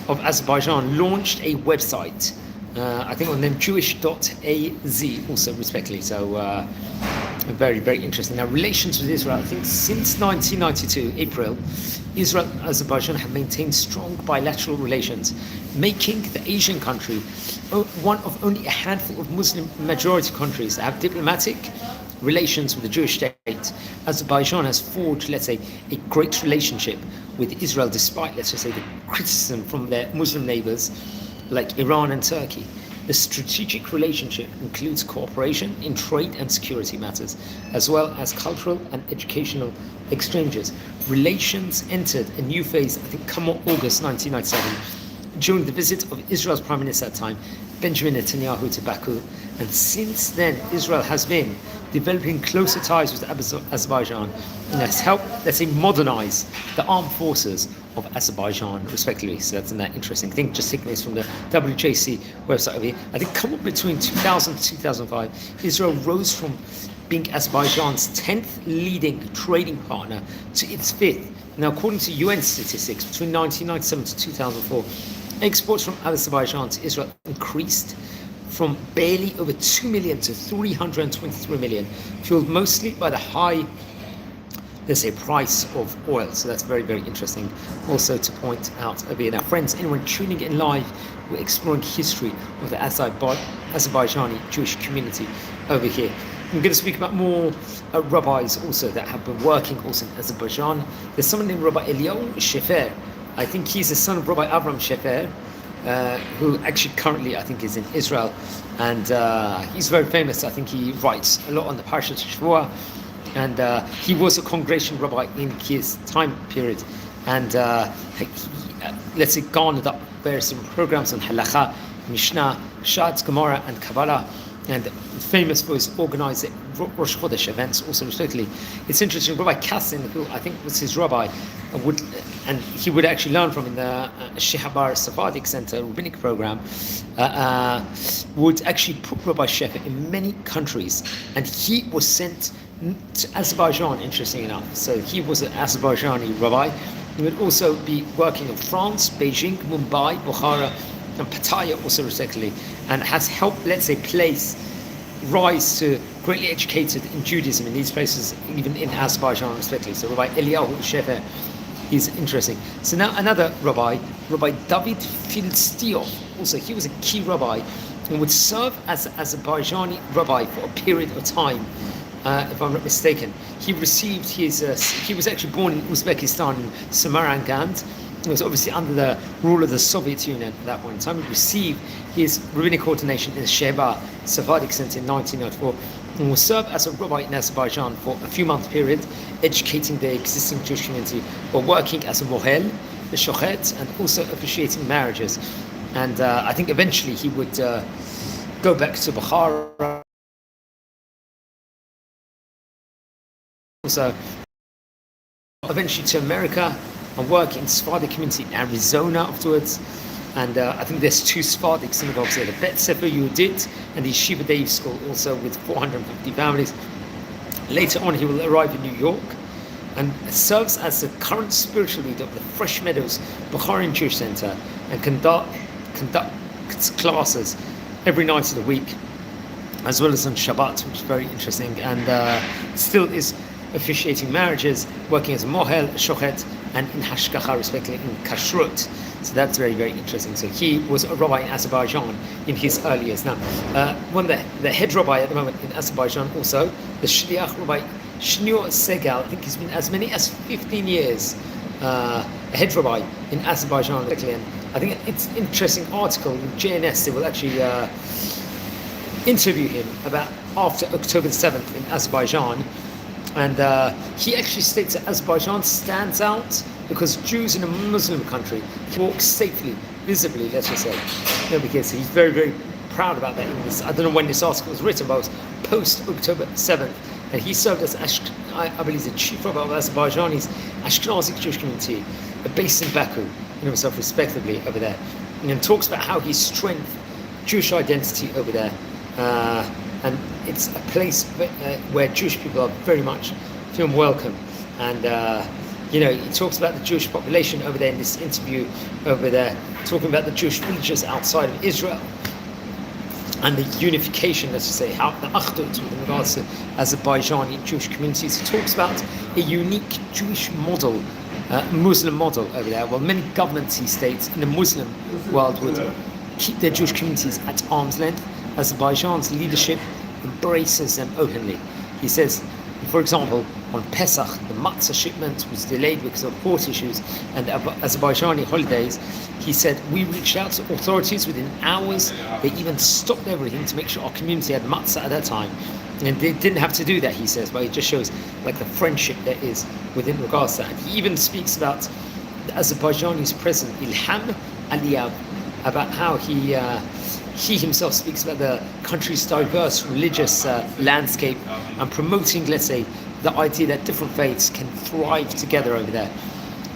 of Azerbaijan launched a website. I think on them Jewish.az also respectively. So very, very interesting. Now, relations with Israel, I think since 1992 April, Israel and Azerbaijan have maintained strong bilateral relations, making the Asian country one of only a handful of Muslim majority countries that have diplomatic relations with the Jewish state. Azerbaijan has forged, let's say, a great relationship with Israel despite, let's just say, the criticism from their Muslim neighbors like Iran and Turkey. The strategic relationship includes cooperation in trade and security matters, as well as cultural and educational exchanges. Relations entered a new phase, I think, come August 1997, during the visit of Israel's Prime Minister at the time, Benjamin Netanyahu to Baku. And since then, Israel has been developing closer ties with Azerbaijan and has helped, let's say, modernize the armed forces of Azerbaijan, respectively. So that's an interesting thing. Just taking this from the WJC website over here. I think come up between 2000 to 2005, Israel rose from being Azerbaijan's 10th leading trading partner to its 5th. Now, according to UN statistics, between 1997 to 2004, exports from Azerbaijan to Israel increased from barely over 2 million to 323 million, fueled mostly by the high, let's say, price of oil. So that's very, very interesting also to point out over here. Now, friends, anyone tuning in live, we're exploring history of the Azerbaijani Jewish community over here. I'm going to speak about more rabbis also that have been working also in Azerbaijan. There's someone named Rabbi Eliyahu Shefer. I think he's the son of Rabbi Avram Shefer, who actually currently I think is in Israel, and he's very famous. I think he writes a lot on the Parashat Shavua, and he was a congregational rabbi in his time period, and he, let's say, garnered up various different programs on Halakha, Mishnah, Shad, Gemara, and Kabbalah, and famous for his organizing Rosh Chodesh events also respectively. It's interesting, Rabbi Kassin, who I think was his rabbi, he would actually learn from in the Shehabar Sephardic Center rabbinic program, would actually put Rabbi Shefer in many countries, and he was sent to Azerbaijan, interesting enough. So he was an Azerbaijani rabbi. He would also be working in France, Beijing, Mumbai, Bukhara, and Pattaya also respectively, and has helped, let's say, rise to greatly educated in Judaism in these places, even in Azerbaijan respectively. So Rabbi Eliyahu Shefer, he's interesting. So now another rabbi, Rabbi David Filstiov, also he was a key rabbi and would serve as an Azerbaijani rabbi for a period of time, if I'm not mistaken. He received his, he was actually born in Uzbekistan, in Samarkand. He was obviously under the rule of the Soviet Union at that point in time. He received his rabbinic ordination in the Sheba Sephardic Center in 1904 and will serve as a rabbi in Azerbaijan for a few month period, educating the existing Jewish community while working as a mohel, a shochet, and also officiating marriages. And I think eventually he would go back to Bukhara, also eventually to America, and work in Sephardic community in Arizona afterwards. And I think there's 2 Sephardic synagogues there, the Bet Sefer Yehudit and the Yeshiva Dave School, also with 450 families. Later on, he will arrive in New York and serves as the current spiritual leader of the Fresh Meadows Bukharian Jewish Center, and conducts classes every night of the week, as well as on Shabbat, which is very interesting, and still is officiating marriages, working as a mohel, a shochet, and in hashgacha, respectively, in kashrut. So that's very, very interesting. So he was a rabbi in Azerbaijan in his early years. Now, one of the head rabbi at the moment in Azerbaijan, also the shliach Rabbi Shneur Segal, I think he's been as many as 15 years a head rabbi in Azerbaijan. And I think it's an interesting article in JNS. They will actually interview him about after October the 7th in Azerbaijan. And he actually states that Azerbaijan stands out because Jews in a Muslim country can walk safely, visibly, let's just say. Because he's very, very proud about that. I don't know when this article was written, but it was post-October 7th. And he served as, I believe, the chief rabbi of Azerbaijan's Ashkenazic Jewish community, based in Baku, himself respectively over there. And talks about how he strengthened Jewish identity over there. And it's a place where Jewish people are very much feel welcome. And, he talks about the Jewish population over there in this interview over there, talking about the Jewish villages outside of Israel and the unification, let's just say, how the achdut with regards to Azerbaijani Jewish communities. He talks about a unique Jewish model, Muslim model over there. Well, many governments, he states, in the Muslim world would keep their Jewish communities at arm's length. Azerbaijan's leadership embraces them openly. He says, for example, on Pesach, the matzah shipment was delayed because of port issues and Azerbaijani holidays. He said, we reached out to authorities within hours. They even stopped everything to make sure our community had matzah at that time. And they didn't have to do that, he says, but it just shows like the friendship there is within regards to that. He even speaks about the Azerbaijani's president, Ilham Aliyev, about how he he himself speaks about the country's diverse religious landscape and promoting, let's say, the idea that different faiths can thrive together over there,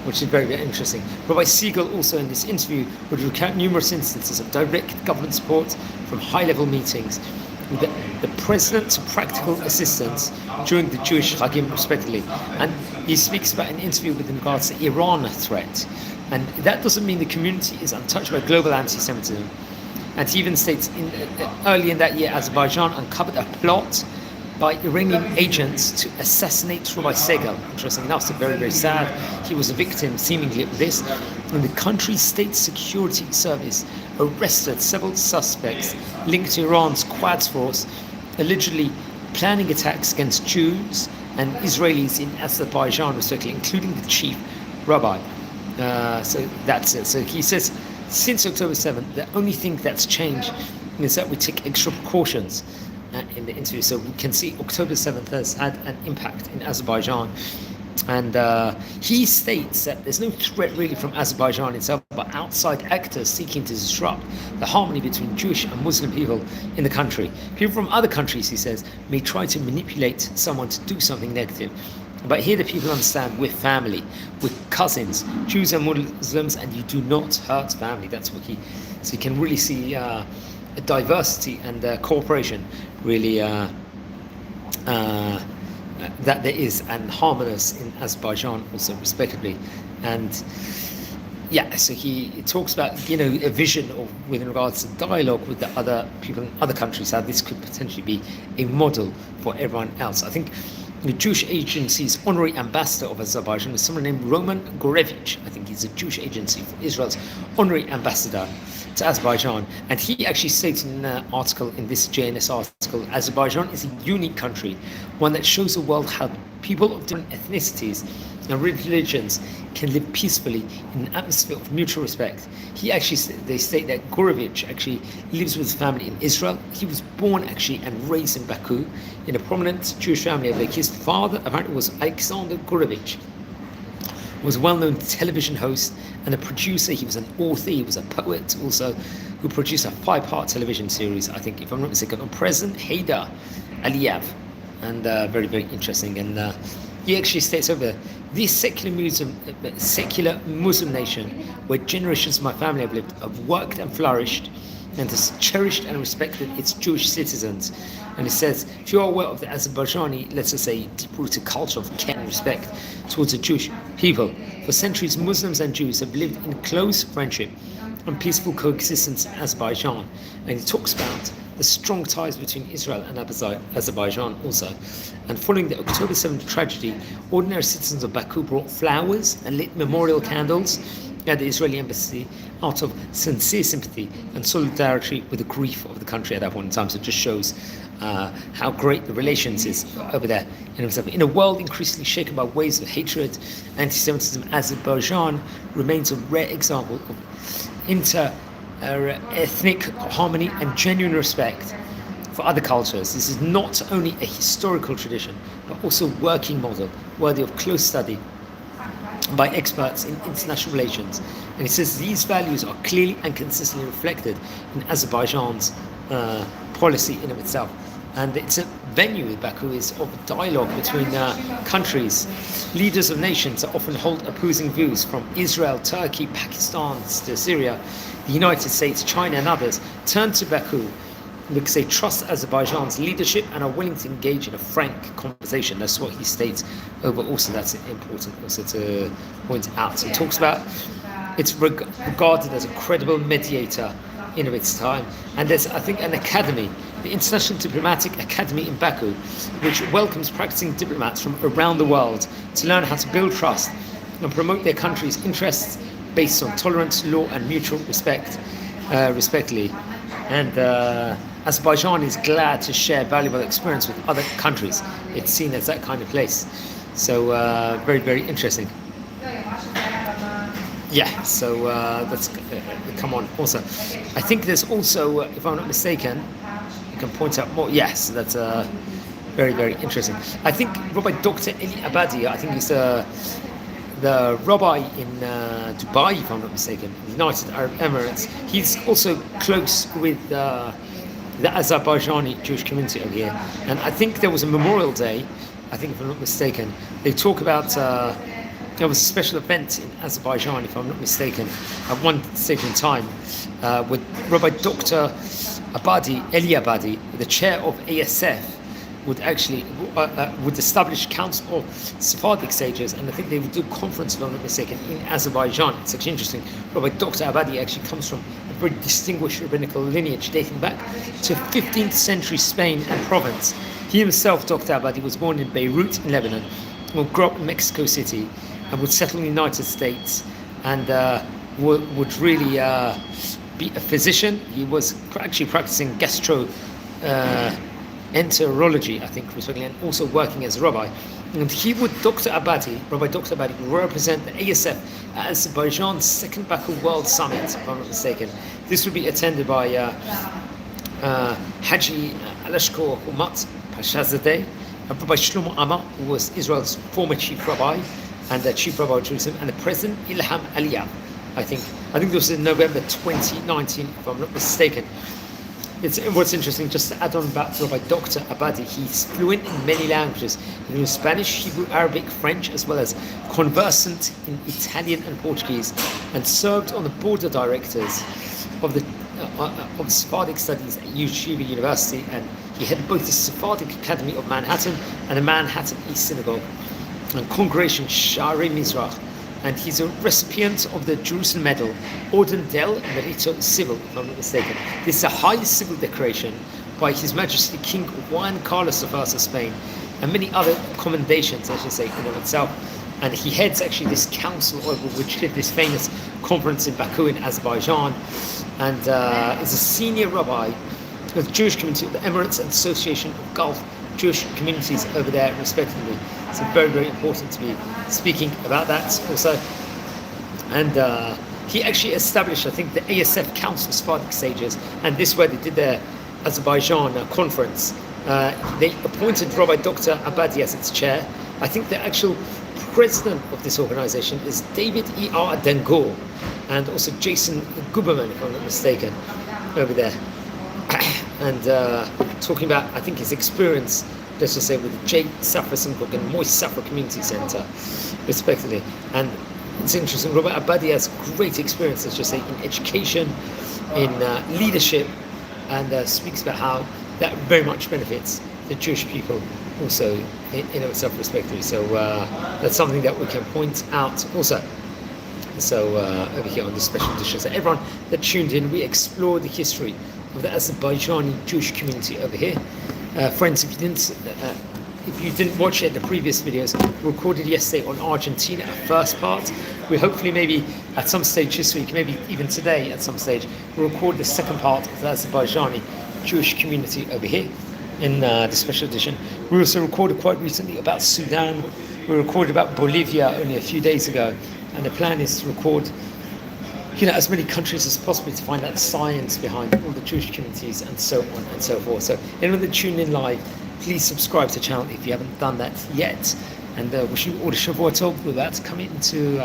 which is very, very interesting. Rabbi Siegel also in this interview would recount numerous instances of direct government support from high-level meetings with the president to practical assistance during the Jewish Chagim, respectively. And he speaks about an interview with regards to Iran threat. And that doesn't mean the community is untouched by global anti-Semitism. And he even states, early in that year, Azerbaijan uncovered a plot by Iranian agents to assassinate Rabbi Segal. Interesting enough, so very, very sad. He was a victim, seemingly, of this. And the country's state security service arrested several suspects linked to Iran's Quds force, allegedly planning attacks against Jews and Israelis in Azerbaijan, respectively, including the chief rabbi. So that's it. So he says, since October 7th, the only thing that's changed is that we take extra precautions in the interview. So we can see October 7th has had an impact in Azerbaijan. And he states that there's no threat really from Azerbaijan itself, but outside actors seeking to disrupt the harmony between Jewish and Muslim people in the country. People from other countries, he says, may try to manipulate someone to do something negative. But here the people understand we're family, we're cousins, Jews and Muslims, and you do not hurt family. That's what so you can really see a diversity and cooperation really that there is, and harmonious in Azerbaijan also, respectively. And yeah, so he talks about, a vision with regards to dialogue with the other people in other countries, how this could potentially be a model for everyone else. I think the Jewish Agency's honorary ambassador of Azerbaijan is someone named Roman Gorevich. I think he's a Jewish agency for Israel's honorary ambassador to Azerbaijan. And he actually stated in an article, in this JNS article, Azerbaijan is a unique country, one that shows the world how people of different ethnicities and religions can live peacefully in an atmosphere of mutual respect. They state that Gorevich actually lives with his family in Israel. He was born actually and raised in Baku in a prominent Jewish family. His father apparently was Alexander Gorevich, was a well-known television host and a producer. He was an author, he was a poet also, who produced a 5-part television series, I think, if I'm not mistaken, on President Haydar Aliyev. And very, very interesting. And he actually states over this secular Muslim nation, where generations of my family have lived, have worked and flourished, and has cherished and respected its Jewish citizens. And it says, if you are aware of the Azerbaijani, let's just say, deep-rooted culture of care and respect towards the Jewish people, for centuries Muslims and Jews have lived in close friendship and peaceful coexistence in Azerbaijan. And he talks about the strong ties between Israel and Azerbaijan also. And following the October 7th tragedy, ordinary citizens of Baku brought flowers and lit memorial candles at the Israeli embassy out of sincere sympathy and solidarity with the grief of the country at that point in time. So it just shows how great the relations is over there. In a world increasingly shaken by waves of hatred, anti-Semitism, Azerbaijan remains a rare example of inter-ethnic harmony and genuine respect for other cultures. This is not only a historical tradition, but also a working model worthy of close study by experts in international relations. And he says these values are clearly and consistently reflected in Azerbaijan's policy in of itself. And it's a venue, Baku is, of dialogue between countries. Leaders of nations often hold opposing views, from Israel, Turkey, Pakistan to Syria, the United States, China and others turn to Baku because they trust Azerbaijan's leadership and are willing to engage in a frank conversation. That's what he states over. Also, that's important also to point out. So he talks about it's regarded as a credible mediator in of its time. And there's, I think, an academy, the International Diplomatic Academy in Baku, which welcomes practicing diplomats from around the world to learn how to build trust and promote their country's interests based on tolerance, law and mutual respect, respectively. And Azerbaijan is glad to share valuable experience with other countries. It's seen as that kind of place. So very, very interesting. Yeah, so that's come on. Also, I think there's also, if I'm not mistaken, you can point out more. Yes, that's very, very interesting. I think Rabbi Dr. Eli Abadi, I think he's the rabbi in Dubai, if I'm not mistaken, the United Arab Emirates, he's also close with the Azerbaijani Jewish community over here. And I think there was a Memorial Day, I think if I'm not mistaken, they talk about there was a special event in Azerbaijan, if I'm not mistaken, at one stage in time, with Rabbi Dr. Eli Abadi, the chair of ASF, would actually would establish council of Sephardic sages, and I think they would do a conference, if I'm not mistaken, in Azerbaijan. It's actually interesting. Rabbi Dr. Abadi actually comes from a very distinguished rabbinical lineage dating back to 15th century Spain and Provence. He himself, Dr. Abadi, was born in Beirut in Lebanon, grew up in Mexico City, and would settle in the United States, and would really be a physician. He was actually practicing gastroenterology, I think, respectively, and also working as a rabbi. And he would, Rabbi Dr. Abadi, represent the ASF at Azerbaijan's second Baku World Summit, if I'm not mistaken. This would be attended by Haji Alashkor Humat Pashazadeh, Rabbi Shlomo Amma, who was Israel's former chief rabbi and the chief rabbi of Jerusalem, and the president Ilham Aliyev. I think this was in November 2019, if I'm not mistaken. What's interesting, just to add on back to Rabbi Dr. Abadi, he's fluent in many languages, including Spanish, Hebrew, Arabic, French, as well as conversant in Italian and Portuguese, and served on the board of directors of the Sephardic Studies at Yeshiva University, and he headed both the Sephardic Academy of Manhattan and the Manhattan East Synagogue and Congregation Sha'arei Mizrach. And he's a recipient of the Jerusalem Medal, Orden del Merito Civil, if I'm not mistaken. This is a high civil decoration by His Majesty King Juan Carlos I of Spain, and many other commendations, I should say, in and of itself. And he heads actually this council over which did this famous conference in Baku in Azerbaijan, and is a senior rabbi of the Jewish community of the Emirates and Association of Gulf Jewish communities over there, respectively. So very, very important to be speaking about that also. And he actually established, I think, the ASF Council of Sephardic Sages, and this way they did their Azerbaijan conference. They appointed Rabbi Dr. Abadi as its chair. I think the actual president of this organization is David E.R. Dengor, and also Jason Guberman, if I'm not mistaken, over there. And talking about, I think, his experience, let's just say, with the J. Safra Synagogue and Moist Safra Community Center, respectively. And it's interesting, Rabbi Abadi has great experience, let's just say, in education, in leadership, and speaks about how that very much benefits the Jewish people also in itself, respectively. So that's something that we can point out also. So over here on this special edition. So everyone that tuned in, we explored the history of the Azerbaijani Jewish community over here. Friends, if you didn't watch it, the previous videos we recorded yesterday on Argentina, a first part. We hopefully maybe at some stage this week, maybe even today at some stage, we'll record the second part of the Azerbaijani Jewish community over here in the special edition. We also recorded quite recently about Sudan. We recorded about Bolivia only a few days ago, and the plan is to record as many countries as possible to find out the science behind all the Jewish communities and so on and so forth. So anyone that tuned in live, please subscribe to the channel if you haven't done that yet. And wishing you all the Shavua Tov. We're about to come into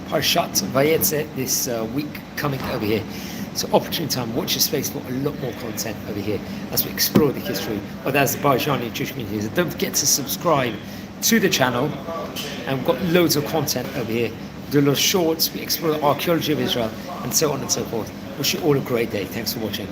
Parshat Vayetze this week coming over here. So opportune time, watch your space for a lot more content over here as we explore the history of the Azerbaijani Jewish communities. And don't forget to subscribe to the channel, and we've got loads of content over here. Do a lot of shorts, we explore the archaeology of Israel, and so on and so forth. Wish you all a great day. Thanks for watching.